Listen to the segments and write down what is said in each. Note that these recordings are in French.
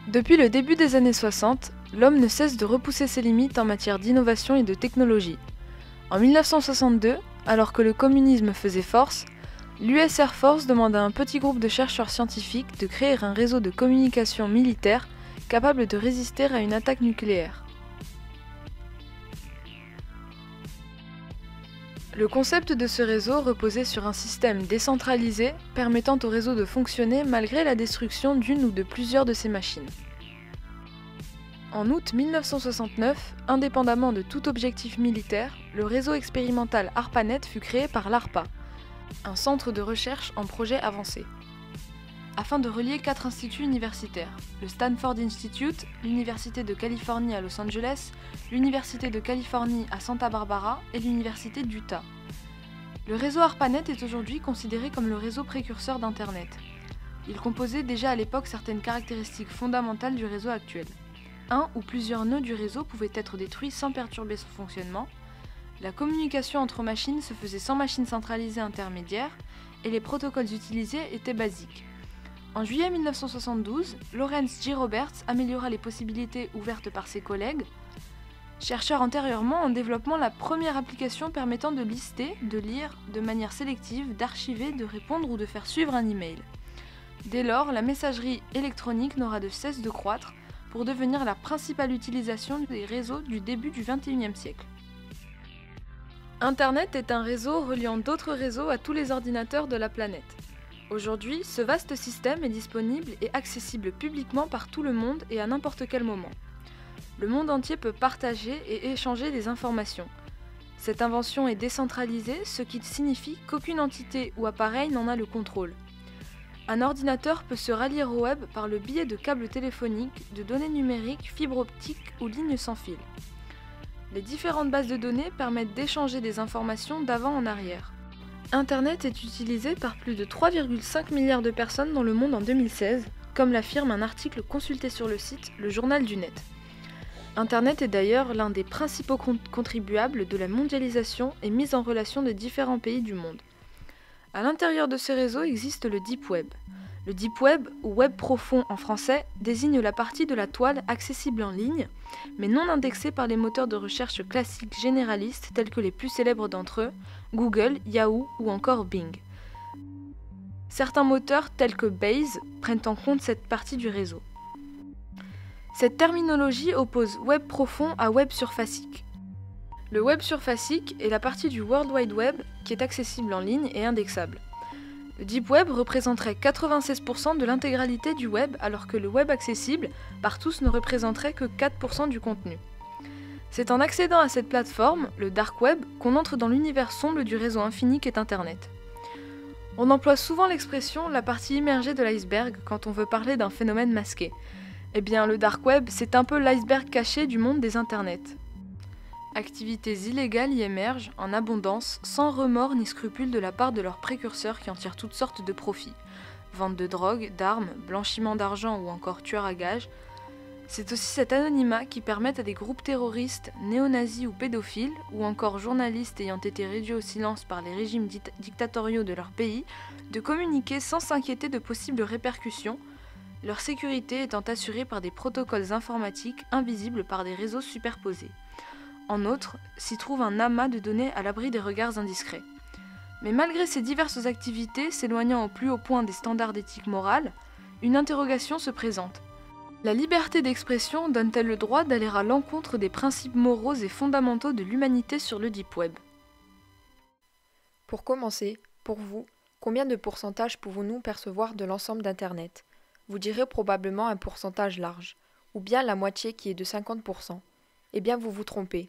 Depuis le début des années 60, l'homme ne cesse de repousser ses limites en matière d'innovation et de technologie. En 1962, alors que le communisme faisait force, l'US Air Force demande à un petit groupe de chercheurs scientifiques de créer un réseau de communication militaire capable de résister à une attaque nucléaire. Le concept de ce réseau reposait sur un système décentralisé permettant au réseau de fonctionner malgré la destruction d'une ou de plusieurs de ses machines. En août 1969, indépendamment de tout objectif militaire, le réseau expérimental ARPANET fut créé par l'ARPA, un centre de recherche en projets avancés, afin de relier 4 instituts universitaires, le Stanford Institute, l'Université de Californie à Los Angeles, l'Université de Californie à Santa Barbara et l'Université d'Utah. Le réseau ARPANET est aujourd'hui considéré comme le réseau précurseur d'Internet. Il composait déjà à l'époque certaines caractéristiques fondamentales du réseau actuel. Un ou plusieurs nœuds du réseau pouvaient être détruits sans perturber son fonctionnement, la communication entre machines se faisait sans machine centralisée intermédiaire, et les protocoles utilisés étaient basiques. En juillet 1972, Lawrence J. Roberts améliora les possibilités ouvertes par ses collègues, chercheurs antérieurement en développant la première application permettant de lister, de lire de manière sélective, d'archiver, de répondre ou de faire suivre un email. Dès lors, la messagerie électronique n'aura de cesse de croître pour devenir la principale utilisation des réseaux du début du XXIe siècle. Internet est un réseau reliant d'autres réseaux à tous les ordinateurs de la planète. Aujourd'hui, ce vaste système est disponible et accessible publiquement par tout le monde et à n'importe quel moment. Le monde entier peut partager et échanger des informations. Cette invention est décentralisée, ce qui signifie qu'aucune entité ou appareil n'en a le contrôle. Un ordinateur peut se rallier au web par le biais de câbles téléphoniques, de données numériques, fibres optiques ou lignes sans fil. Les différentes bases de données permettent d'échanger des informations d'avant en arrière. Internet est utilisé par plus de 3,5 milliards de personnes dans le monde en 2016, comme l'affirme un article consulté sur le site Le Journal du Net. Internet est d'ailleurs l'un des principaux contribuables de la mondialisation et mise en relation de différents pays du monde. À l'intérieur de ce réseau existe le Deep Web. Le Deep Web, ou Web profond en français, désigne la partie de la toile accessible en ligne, mais non indexée par les moteurs de recherche classiques généralistes tels que les plus célèbres d'entre eux, Google, Yahoo ou encore Bing. Certains moteurs tels que Bayes prennent en compte cette partie du réseau. Cette terminologie oppose Web profond à Web surfacique. Le Web surfacique est la partie du World Wide Web qui est accessible en ligne et indexable. Le Deep Web représenterait 96% de l'intégralité du web, alors que le web accessible par tous ne représenterait que 4% du contenu. C'est en accédant à cette plateforme, le Dark Web, qu'on entre dans l'univers sombre du réseau infini qu'est Internet. On emploie souvent l'expression « la partie immergée de l'iceberg » quand on veut parler d'un phénomène masqué. Eh bien, le Dark Web, c'est un peu l'iceberg caché du monde des internets. Activités illégales y émergent en abondance, sans remords ni scrupules de la part de leurs précurseurs qui en tirent toutes sortes de profits. Vente de drogue, d'armes, blanchiment d'argent ou encore tueurs à gages. C'est aussi cet anonymat qui permet à des groupes terroristes, néo-nazis ou pédophiles, ou encore journalistes ayant été réduits au silence par les régimes dictatoriaux de leur pays, de communiquer sans s'inquiéter de possibles répercussions, leur sécurité étant assurée par des protocoles informatiques invisibles par des réseaux superposés. En outre, s'y trouve un amas de données à l'abri des regards indiscrets. Mais malgré ces diverses activités s'éloignant au plus haut point des standards d'éthique morale, une interrogation se présente. La liberté d'expression donne-t-elle le droit d'aller à l'encontre des principes moraux et fondamentaux de l'humanité sur le Deep Web ? Pour commencer, pour vous, combien de pourcentage pouvons-nous percevoir de l'ensemble d'Internet ? Vous direz probablement un pourcentage large, ou bien la moitié qui est de 50%. Eh bien vous vous trompez.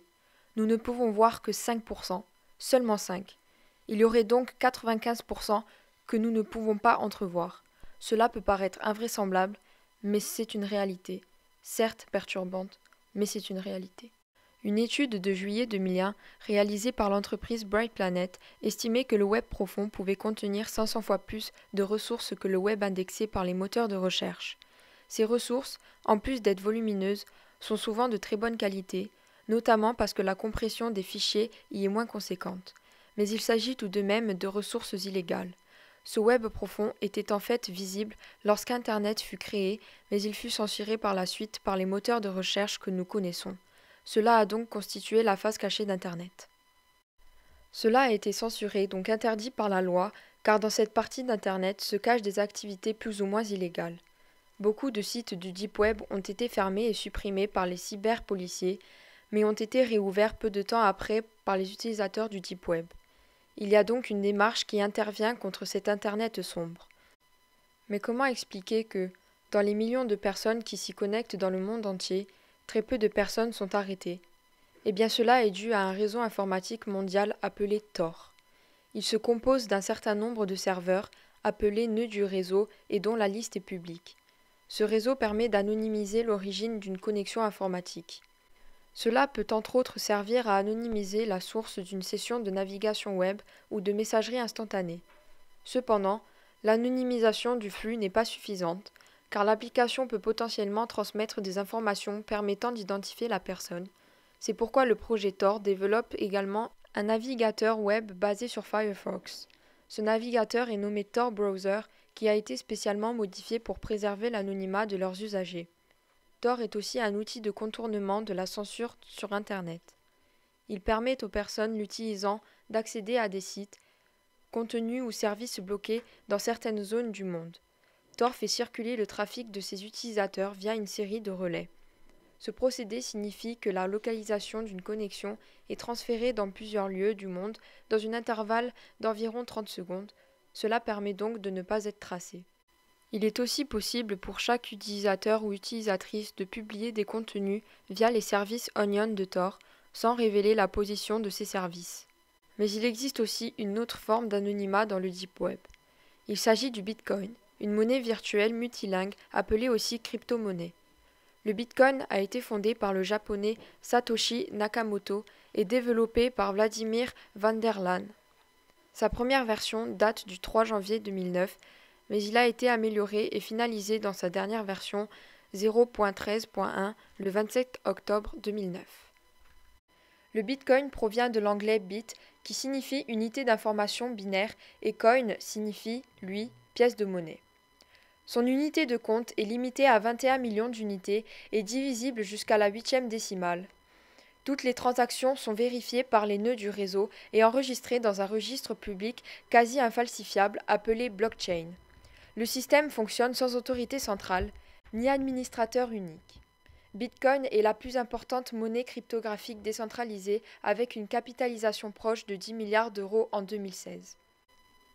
Nous ne pouvons voir que 5%, seulement 5. Il y aurait donc 95% que nous ne pouvons pas entrevoir. Cela peut paraître invraisemblable, mais c'est une réalité. Certes perturbante, mais c'est une réalité. Une étude de juillet 2001, réalisée par l'entreprise Bright Planet, estimait que le web profond pouvait contenir 500 fois plus de ressources que le web indexé par les moteurs de recherche. Ces ressources, en plus d'être volumineuses, sont souvent de très bonne qualité, notamment parce que la compression des fichiers y est moins conséquente. Mais il s'agit tout de même de ressources illégales. Ce web profond était en fait visible lorsqu'Internet fut créé, mais il fut censuré par la suite par les moteurs de recherche que nous connaissons. Cela a donc constitué la face cachée d'Internet. Cela a été censuré, donc interdit par la loi, car dans cette partie d'Internet se cachent des activités plus ou moins illégales. Beaucoup de sites du Deep Web ont été fermés et supprimés par les cyberpoliciers, mais ont été réouverts peu de temps après par les utilisateurs du Deep Web. Il y a donc une démarche qui intervient contre cet Internet sombre. Mais comment expliquer que, dans les millions de personnes qui s'y connectent dans le monde entier, très peu de personnes sont arrêtées? Eh bien cela est dû à un réseau informatique mondial appelé Tor. Il se compose d'un certain nombre de serveurs, appelés nœuds du réseau et dont la liste est publique. Ce réseau permet d'anonymiser l'origine d'une connexion informatique. Cela peut entre autres servir à anonymiser la source d'une session de navigation web ou de messagerie instantanée. Cependant, l'anonymisation du flux n'est pas suffisante, car l'application peut potentiellement transmettre des informations permettant d'identifier la personne. C'est pourquoi le projet Tor développe également un navigateur web basé sur Firefox. Ce navigateur est nommé Tor Browser, qui a été spécialement modifié pour préserver l'anonymat de leurs usagers. Tor est aussi un outil de contournement de la censure sur Internet. Il permet aux personnes l'utilisant d'accéder à des sites, contenus ou services bloqués dans certaines zones du monde. Tor fait circuler le trafic de ses utilisateurs via une série de relais. Ce procédé signifie que la localisation d'une connexion est transférée dans plusieurs lieux du monde dans un intervalle d'environ 30 secondes. Cela permet donc de ne pas être tracé. Il est aussi possible pour chaque utilisateur ou utilisatrice de publier des contenus via les services Onion de Tor sans révéler la position de ces services. Mais il existe aussi une autre forme d'anonymat dans le Deep Web. Il s'agit du Bitcoin, une monnaie virtuelle multilingue appelée aussi crypto-monnaie. Le Bitcoin a été fondé par le japonais Satoshi Nakamoto et développé par Vladimir van der Laan. Sa première version date du 3 janvier 2009, mais il a été amélioré et finalisé dans sa dernière version 0.13.1 le 27 octobre 2009. Le Bitcoin provient de l'anglais bit, qui signifie unité d'information binaire, et coin signifie, lui, pièce de monnaie. Son unité de compte est limitée à 21 millions d'unités et divisible jusqu'à la 8e décimale. Toutes les transactions sont vérifiées par les nœuds du réseau et enregistrées dans un registre public quasi infalsifiable appelé blockchain. Le système fonctionne sans autorité centrale, ni administrateur unique. Bitcoin est la plus importante monnaie cryptographique décentralisée avec une capitalisation proche de 10 milliards d'euros en 2016.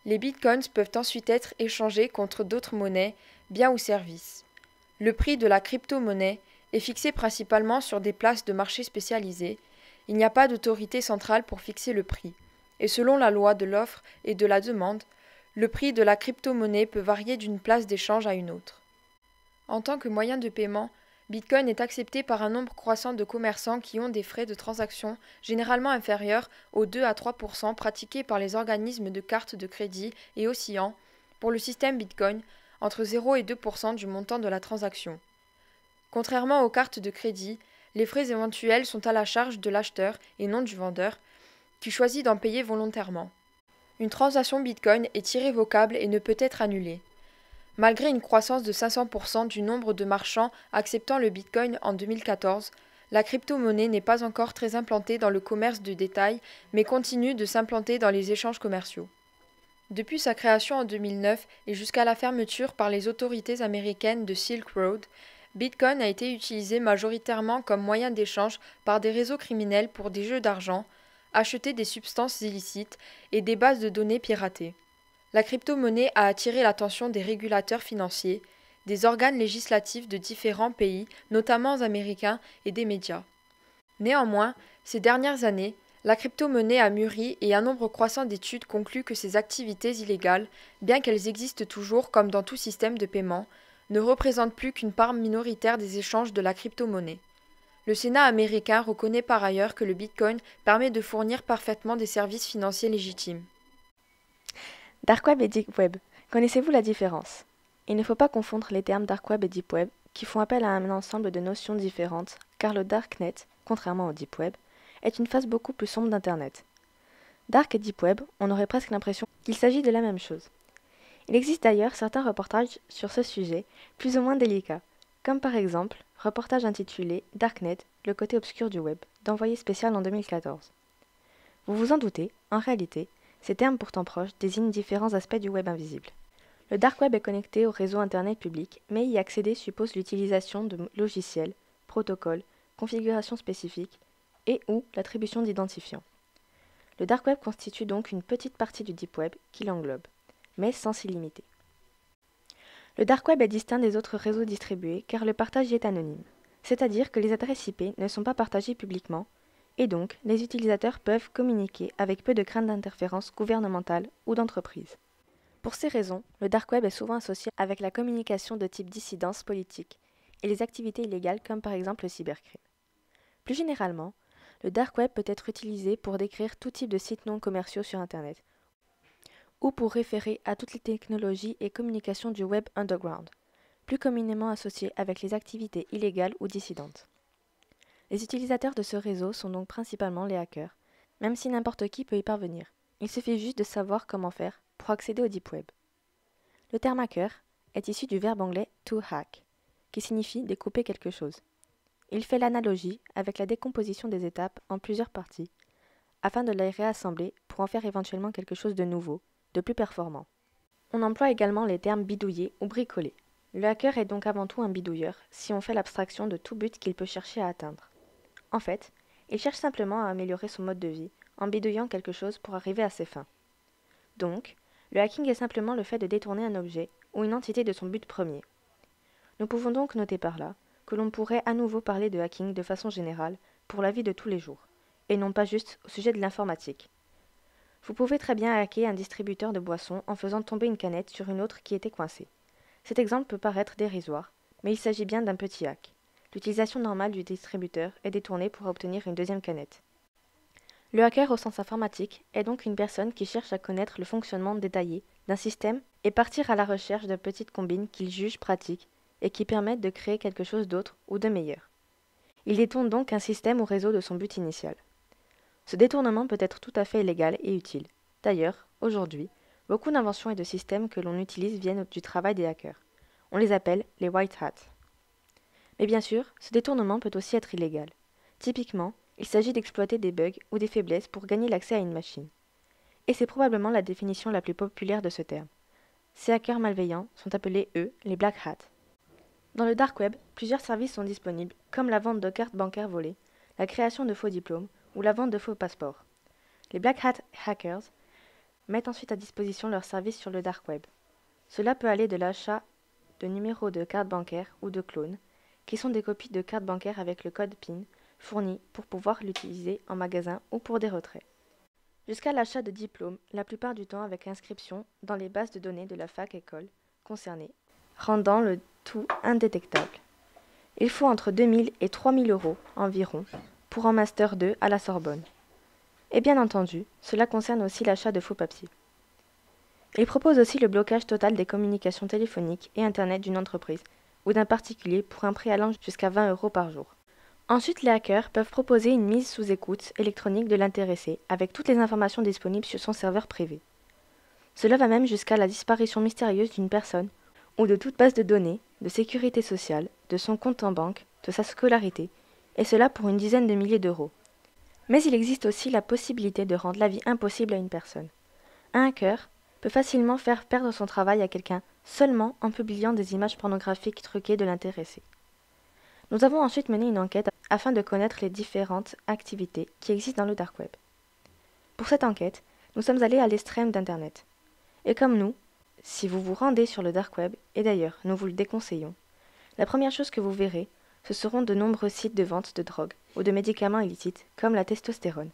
Les bitcoins peuvent ensuite être échangés contre d'autres monnaies, biens ou services. Le prix de la crypto-monnaie est fixé principalement sur des places de marché spécialisées. Il n'y a pas d'autorité centrale pour fixer le prix. Et selon la loi de l'offre et de la demande, le prix de la crypto-monnaie peut varier d'une place d'échange à une autre. En tant que moyen de paiement, Bitcoin est accepté par un nombre croissant de commerçants qui ont des frais de transaction généralement inférieurs aux 2 à 3% pratiqués par les organismes de cartes de crédit et oscillant, pour le système Bitcoin, entre 0 et 2% du montant de la transaction. Contrairement aux cartes de crédit, les frais éventuels sont à la charge de l'acheteur et non du vendeur, qui choisit d'en payer volontairement. Une transaction Bitcoin est irrévocable et ne peut être annulée. Malgré une croissance de 500% du nombre de marchands acceptant le Bitcoin en 2014, la crypto-monnaie n'est pas encore très implantée dans le commerce de détail, mais continue de s'implanter dans les échanges commerciaux. Depuis sa création en 2009 et jusqu'à la fermeture par les autorités américaines de Silk Road, Bitcoin a été utilisé majoritairement comme moyen d'échange par des réseaux criminels pour des jeux d'argent, acheter des substances illicites et des bases de données piratées. La crypto-monnaie a attiré l'attention des régulateurs financiers, des organes législatifs de différents pays, notamment américains, et des médias. Néanmoins, ces dernières années, la crypto-monnaie a mûri et un nombre croissant d'études conclut que ces activités illégales, bien qu'elles existent toujours comme dans tout système de paiement, ne représentent plus qu'une part minoritaire des échanges de la crypto-monnaie. Le Sénat américain reconnaît par ailleurs que le Bitcoin permet de fournir parfaitement des services financiers légitimes. Dark Web et Deep Web. Connaissez-vous la différence? Il ne faut pas confondre les termes Dark Web et Deep Web, qui font appel à un ensemble de notions différentes, car le Darknet, contrairement au Deep Web, est une face beaucoup plus sombre d'Internet. Dark et Deep Web, on aurait presque l'impression qu'il s'agit de la même chose. Il existe d'ailleurs certains reportages sur ce sujet, plus ou moins délicats, comme par exemple reportage intitulé Darknet, le côté obscur du web, d'Envoyé spécial en 2014. Vous vous en doutez, en réalité, ces termes pourtant proches désignent différents aspects du web invisible. Le dark web est connecté au réseau internet public, mais y accéder suppose l'utilisation de logiciels, protocoles, configurations spécifiques et ou l'attribution d'identifiants. Le dark web constitue donc une petite partie du deep web qui l'englobe, mais sans s'y limiter. Le dark web est distinct des autres réseaux distribués car le partage y est anonyme, c'est-à-dire que les adresses IP ne sont pas partagées publiquement, et donc les utilisateurs peuvent communiquer avec peu de crainte d'interférence gouvernementale ou d'entreprise. Pour ces raisons, le dark web est souvent associé avec la communication de type dissidence politique et les activités illégales comme par exemple le cybercrime. Plus généralement, le dark web peut être utilisé pour décrire tout type de sites non commerciaux sur Internet ou pour référer à toutes les technologies et communications du web underground, plus communément associées avec les activités illégales ou dissidentes. Les utilisateurs de ce réseau sont donc principalement les hackers, même si n'importe qui peut y parvenir. Il suffit juste de savoir comment faire pour accéder au deep web. Le terme hacker est issu du verbe anglais to hack, qui signifie découper quelque chose. Il fait l'analogie avec la décomposition des étapes en plusieurs parties, afin de les réassembler pour en faire éventuellement quelque chose de nouveau, de plus performant. On emploie également les termes bidouiller ou bricoler. Le hacker est donc avant tout un bidouilleur, si on fait l'abstraction de tout but qu'il peut chercher à atteindre. En fait, il cherche simplement à améliorer son mode de vie, en bidouillant quelque chose pour arriver à ses fins. Donc, le hacking est simplement le fait de détourner un objet ou une entité de son but premier. Nous pouvons donc noter par là que l'on pourrait à nouveau parler de hacking de façon générale pour la vie de tous les jours, et non pas juste au sujet de l'informatique. Vous pouvez très bien hacker un distributeur de boissons en faisant tomber une canette sur une autre qui était coincée. Cet exemple peut paraître dérisoire, mais il s'agit bien d'un petit hack. L'utilisation normale du distributeur est détournée pour obtenir une deuxième canette. Le hacker au sens informatique est donc une personne qui cherche à connaître le fonctionnement détaillé d'un système et partir à la recherche de petites combines qu'il juge pratiques et qui permettent de créer quelque chose d'autre ou de meilleur. Il détourne donc un système ou réseau de son but initial. Ce détournement peut être tout à fait légal et utile. D'ailleurs, aujourd'hui, beaucoup d'inventions et de systèmes que l'on utilise viennent du travail des hackers. On les appelle les white hats. Mais bien sûr, ce détournement peut aussi être illégal. Typiquement, il s'agit d'exploiter des bugs ou des faiblesses pour gagner l'accès à une machine. Et c'est probablement la définition la plus populaire de ce terme. Ces hackers malveillants sont appelés, eux, les black hats. Dans le dark web, plusieurs services sont disponibles, comme la vente de cartes bancaires volées, la création de faux diplômes ou la vente de faux passeports. Les black hat hackers mettent ensuite à disposition leurs services sur le dark web. Cela peut aller de l'achat de numéros de cartes bancaires ou de clones, qui sont des copies de cartes bancaires avec le code PIN fourni pour pouvoir l'utiliser en magasin ou pour des retraits, jusqu'à l'achat de diplômes, la plupart du temps avec inscription dans les bases de données de la fac-école concernée, rendant le tout indétectable. Il faut entre 2 000 et 3 000 euros environ pour un Master 2 à la Sorbonne. Et bien entendu, cela concerne aussi l'achat de faux papiers. Il propose aussi le blocage total des communications téléphoniques et Internet d'une entreprise ou d'un particulier pour un prix allant jusqu'à 20 euros par jour. Ensuite, les hackers peuvent proposer une mise sous écoute électronique de l'intéressé avec toutes les informations disponibles sur son serveur privé. Cela va même jusqu'à la disparition mystérieuse d'une personne ou de toute base de données, de sécurité sociale, de son compte en banque, de sa scolarité, et cela pour une dizaine de milliers d'euros. Mais il existe aussi la possibilité de rendre la vie impossible à une personne. Un hacker peut facilement faire perdre son travail à quelqu'un seulement en publiant des images pornographiques truquées de l'intéressé. Nous avons ensuite mené une enquête afin de connaître les différentes activités qui existent dans le dark web. Pour cette enquête, nous sommes allés à l'extrême d'Internet. Et comme nous, si vous vous rendez sur le dark web, et d'ailleurs nous vous le déconseillons, la première chose que vous verrez, ce seront de nombreux sites de vente de drogue ou de médicaments illicites comme la testostérone,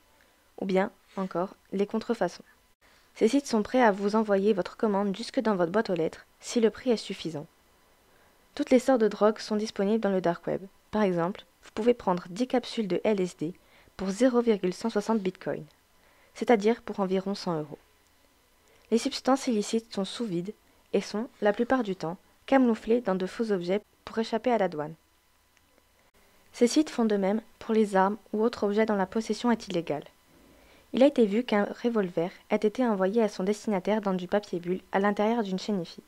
ou bien encore les contrefaçons. Ces sites sont prêts à vous envoyer votre commande jusque dans votre boîte aux lettres si le prix est suffisant. Toutes les sortes de drogues sont disponibles dans le dark web. Par exemple, vous pouvez prendre 10 capsules de LSD pour 0,160 bitcoin, c'est-à-dire pour environ 100 euros. Les substances illicites sont sous vide et sont, la plupart du temps, camouflées dans de faux objets pour échapper à la douane. Ces sites font de même pour les armes ou autres objets dont la possession est illégale. Il a été vu qu'un revolver a été envoyé à son destinataire dans du papier bulle à l'intérieur d'une chaîne IFI.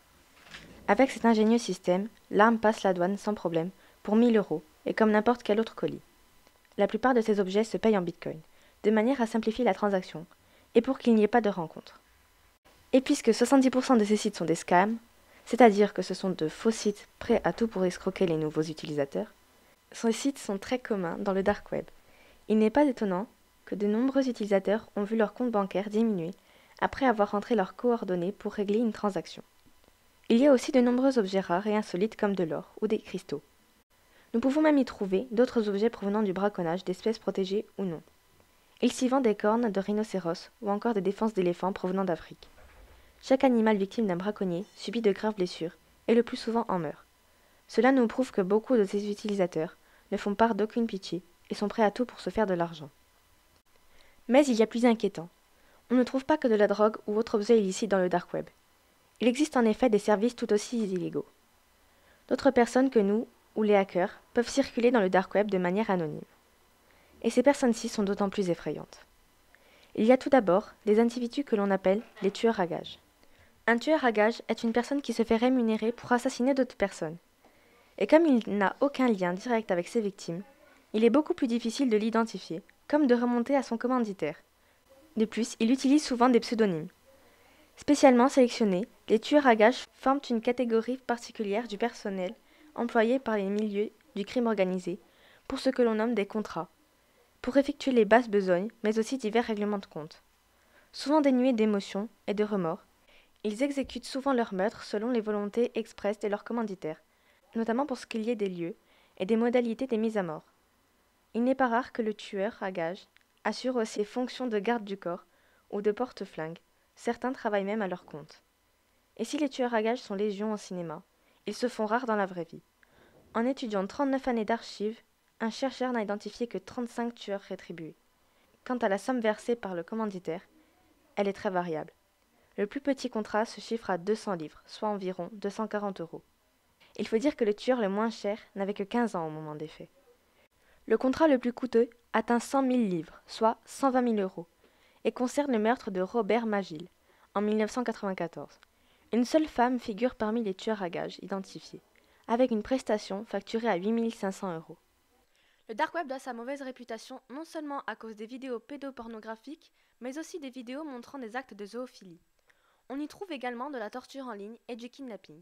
Avec cet ingénieux système, l'arme passe la douane sans problème, pour 1 000 € et comme n'importe quel autre colis. La plupart de ces objets se payent en bitcoin, de manière à simplifier la transaction, et pour qu'il n'y ait pas de rencontre. Et puisque 70% de ces sites sont des scams, c'est-à-dire que ce sont de faux sites prêts à tout pour escroquer les nouveaux utilisateurs, ces sites sont très communs dans le dark web. Il n'est pas étonnant que de nombreux utilisateurs ont vu leur compte bancaire diminuer après avoir rentré leurs coordonnées pour régler une transaction. Il y a aussi de nombreux objets rares et insolites comme de l'or ou des cristaux. Nous pouvons même y trouver d'autres objets provenant du braconnage d'espèces protégées ou non. Il s'y vend des cornes de rhinocéros ou encore des défenses d'éléphants provenant d'Afrique. Chaque animal victime d'un braconnier subit de graves blessures et le plus souvent en meurt. Cela nous prouve que beaucoup de ces utilisateurs ne font part d'aucune pitié et sont prêts à tout pour se faire de l'argent. Mais il y a plus inquiétant. On ne trouve pas que de la drogue ou autres objets illicites dans le dark web. Il existe en effet des services tout aussi illégaux. D'autres personnes que nous, ou les hackers, peuvent circuler dans le dark web de manière anonyme. Et ces personnes-ci sont d'autant plus effrayantes. Il y a tout d'abord des individus que l'on appelle les tueurs à gages. Un tueur à gages est une personne qui se fait rémunérer pour assassiner d'autres personnes. Et comme il n'a aucun lien direct avec ses victimes, il est beaucoup plus difficile de l'identifier, comme de remonter à son commanditaire. De plus, il utilise souvent des pseudonymes. Spécialement sélectionnés, les tueurs à gages forment une catégorie particulière du personnel employé par les milieux du crime organisé pour ce que l'on nomme des contrats, pour effectuer les basses besognes, mais aussi divers règlements de compte. Souvent dénués d'émotion et de remords, ils exécutent souvent leurs meurtres selon les volontés expresses de leurs commanditaires, notamment pour ce qu'il y ait des lieux et des modalités des mises à mort. Il n'est pas rare que le tueur à gages assure aussi les fonctions de garde du corps ou de porte-flingue. Certains travaillent même à leur compte. Et si les tueurs à gages sont légion au cinéma, ils se font rares dans la vraie vie. En étudiant 39 années d'archives, un chercheur n'a identifié que 35 tueurs rétribués. Quant à la somme versée par le commanditaire, elle est très variable. Le plus petit contrat se chiffre à 200 livres, soit environ 240 €. Il faut dire que le tueur le moins cher n'avait que 15 ans au moment des faits. Le contrat le plus coûteux atteint 100 000 livres, soit 120 000 €, et concerne le meurtre de Robert Magil, en 1994. Une seule femme figure parmi les tueurs à gages identifiés, avec une prestation facturée à 8 500 €. Le dark web doit sa mauvaise réputation non seulement à cause des vidéos pédopornographiques, mais aussi des vidéos montrant des actes de zoophilie. On y trouve également de la torture en ligne et du kidnapping.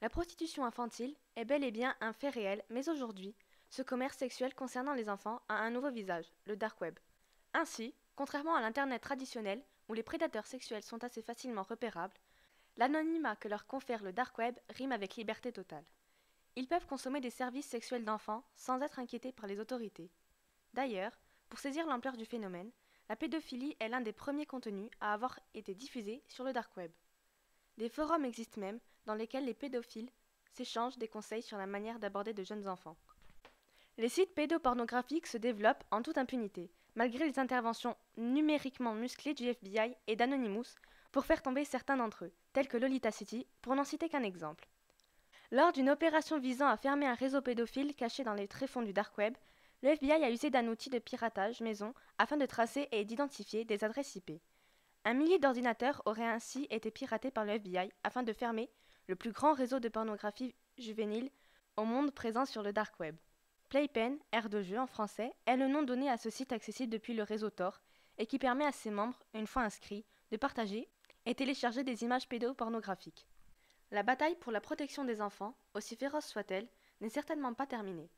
La prostitution infantile est bel et bien un fait réel, mais aujourd'hui, ce commerce sexuel concernant les enfants a un nouveau visage, le dark web. Ainsi, contrairement à l'Internet traditionnel, où les prédateurs sexuels sont assez facilement repérables, l'anonymat que leur confère le dark web rime avec liberté totale. Ils peuvent consommer des services sexuels d'enfants sans être inquiétés par les autorités. D'ailleurs, pour saisir l'ampleur du phénomène, la pédophilie est l'un des premiers contenus à avoir été diffusé sur le dark web. Des forums existent même dans lesquels les pédophiles s'échangent des conseils sur la manière d'aborder de jeunes enfants. Les sites pédopornographiques se développent en toute impunité, malgré les interventions numériquement musclées du FBI et d'Anonymous pour faire tomber certains d'entre eux, tels que Lolita City, pour n'en citer qu'un exemple. Lors d'une opération visant à fermer un réseau pédophile caché dans les tréfonds du dark web, le FBI a usé d'un outil de piratage maison afin de tracer et d'identifier des adresses IP. Un millier d'ordinateurs auraient ainsi été piratés par le FBI afin de fermer le plus grand réseau de pornographie juvénile au monde présent sur le dark web. Playpen, aire de jeu en français, est le nom donné à ce site accessible depuis le réseau Tor et qui permet à ses membres, une fois inscrits, de partager et télécharger des images pédopornographiques. La bataille pour la protection des enfants, aussi féroce soit-elle, n'est certainement pas terminée.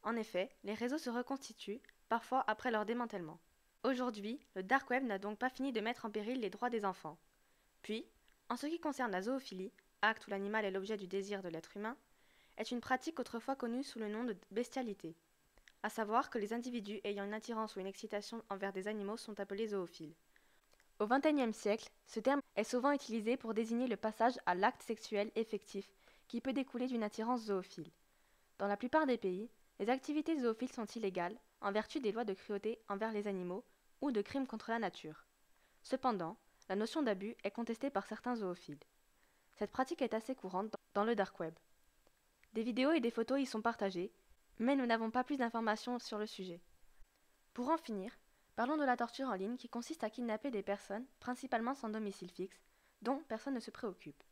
En effet, les réseaux se reconstituent, parfois après leur démantèlement. Aujourd'hui, le dark web n'a donc pas fini de mettre en péril les droits des enfants. Puis, en ce qui concerne la zoophilie, acte où l'animal est l'objet du désir de l'être humain, est une pratique autrefois connue sous le nom de bestialité, à savoir que les individus ayant une attirance ou une excitation envers des animaux sont appelés zoophiles. Au XXIe siècle, ce terme est souvent utilisé pour désigner le passage à l'acte sexuel effectif qui peut découler d'une attirance zoophile. Dans la plupart des pays, les activités zoophiles sont illégales en vertu des lois de cruauté envers les animaux ou de crimes contre la nature. Cependant, la notion d'abus est contestée par certains zoophiles. Cette pratique est assez courante dans le dark web. Des vidéos et des photos y sont partagées, mais nous n'avons pas plus d'informations sur le sujet. Pour en finir, Parlons de la torture en ligne qui consiste à kidnapper des personnes, principalement sans domicile fixe, dont personne ne se préoccupe.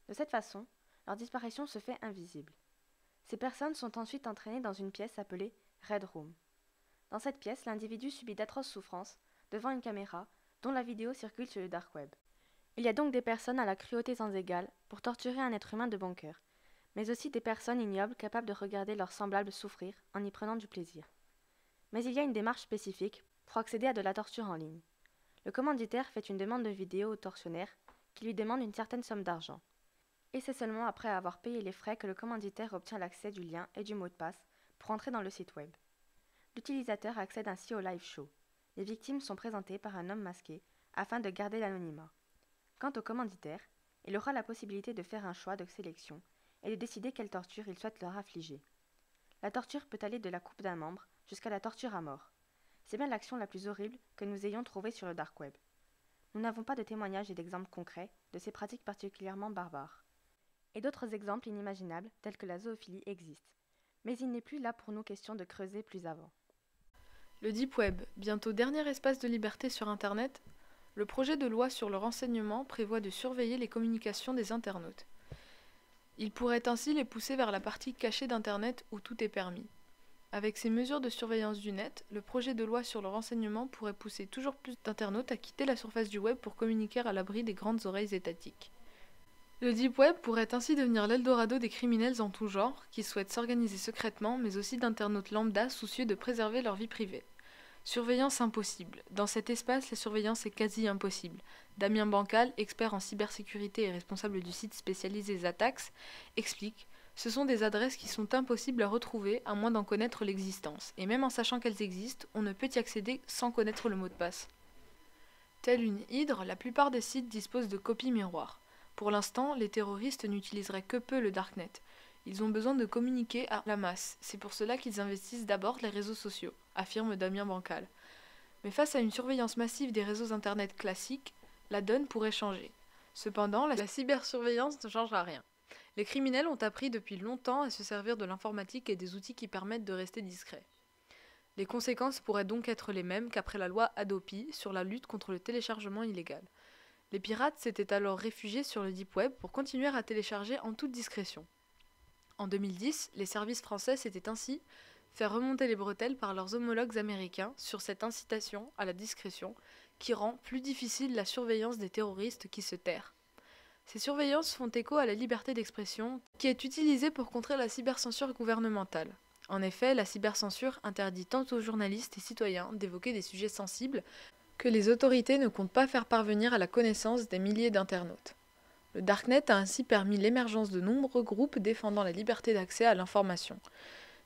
De cette façon, leur disparition se fait invisible. Ces personnes sont ensuite entraînées dans une pièce appelée Red Room. Dans cette pièce, l'individu subit d'atroces souffrances devant une caméra dont la vidéo circule sur le dark web. Il y a donc des personnes à la cruauté sans égale pour torturer un être humain de bon cœur, mais aussi des personnes ignobles capables de regarder leurs semblables souffrir en y prenant du plaisir. Mais il y a une démarche spécifique pour accéder à de la torture en ligne. Le commanditaire fait une demande de vidéo au tortionnaire qui lui demande une certaine somme d'argent. Et c'est seulement après avoir payé les frais que le commanditaire obtient l'accès du lien et du mot de passe pour entrer dans le site web. L'utilisateur accède ainsi au live show. Les victimes sont présentées par un homme masqué afin de garder l'anonymat. Quant au commanditaire, il aura la possibilité de faire un choix de sélection et de décider quelle torture il souhaite leur affliger. La torture peut aller de la coupe d'un membre jusqu'à la torture à mort. C'est bien l'action la plus horrible que nous ayons trouvée sur le dark web. Nous n'avons pas de témoignages et d'exemples concrets de ces pratiques particulièrement barbares. Et d'autres exemples inimaginables, tels que la zoophilie, existent. Mais il n'est plus là pour nous question de creuser plus avant. Le Deep Web, bientôt dernier espace de liberté sur Internet, le projet de loi sur le renseignement prévoit de surveiller les communications des internautes. Il pourrait ainsi les pousser vers la partie cachée d'Internet où tout est permis. Avec ces mesures de surveillance du net, le projet de loi sur le renseignement pourrait pousser toujours plus d'internautes à quitter la surface du web pour communiquer à l'abri des grandes oreilles étatiques. Le Deep Web pourrait ainsi devenir l'Eldorado des criminels en tout genre, qui souhaitent s'organiser secrètement, mais aussi d'internautes lambda soucieux de préserver leur vie privée. Surveillance impossible. Dans cet espace, la surveillance est quasi impossible. Damien Bancal, expert en cybersécurité et responsable du site spécialisé Zatax, explique « Ce sont des adresses qui sont impossibles à retrouver à moins d'en connaître l'existence, et même en sachant qu'elles existent, on ne peut y accéder sans connaître le mot de passe. » Telle une hydre, la plupart des sites disposent de copies miroirs. Pour l'instant, les terroristes n'utiliseraient que peu le darknet. Ils ont besoin de communiquer à la masse, c'est pour cela qu'ils investissent d'abord les réseaux sociaux, affirme Damien Bancal. Mais face à une surveillance massive des réseaux internet classiques, la donne pourrait changer. Cependant, la cybersurveillance ne changera rien. Les criminels ont appris depuis longtemps à se servir de l'informatique et des outils qui permettent de rester discrets. Les conséquences pourraient donc être les mêmes qu'après la loi Hadopi sur la lutte contre le téléchargement illégal. Les pirates s'étaient alors réfugiés sur le Deep Web pour continuer à télécharger en toute discrétion. En 2010, les services français s'étaient ainsi fait remonter les bretelles par leurs homologues américains sur cette incitation à la discrétion qui rend plus difficile la surveillance des terroristes qui se terrent. Ces surveillances font écho à la liberté d'expression qui est utilisée pour contrer la cybercensure gouvernementale. En effet, la cybercensure interdit tant aux journalistes et citoyens d'évoquer des sujets sensibles que les autorités ne comptent pas faire parvenir à la connaissance des milliers d'internautes. Le darknet a ainsi permis l'émergence de nombreux groupes défendant la liberté d'accès à l'information.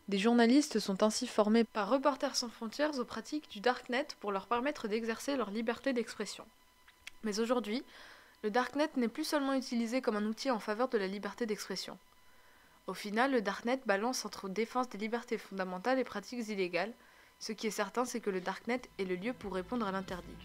Des journalistes sont ainsi formés par Reporters sans frontières aux pratiques du darknet pour leur permettre d'exercer leur liberté d'expression. Mais aujourd'hui, le darknet n'est plus seulement utilisé comme un outil en faveur de la liberté d'expression. Au final, le darknet balance entre défense des libertés fondamentales et pratiques illégales. Ce qui est certain, c'est que le darknet est le lieu pour répondre à l'interdit.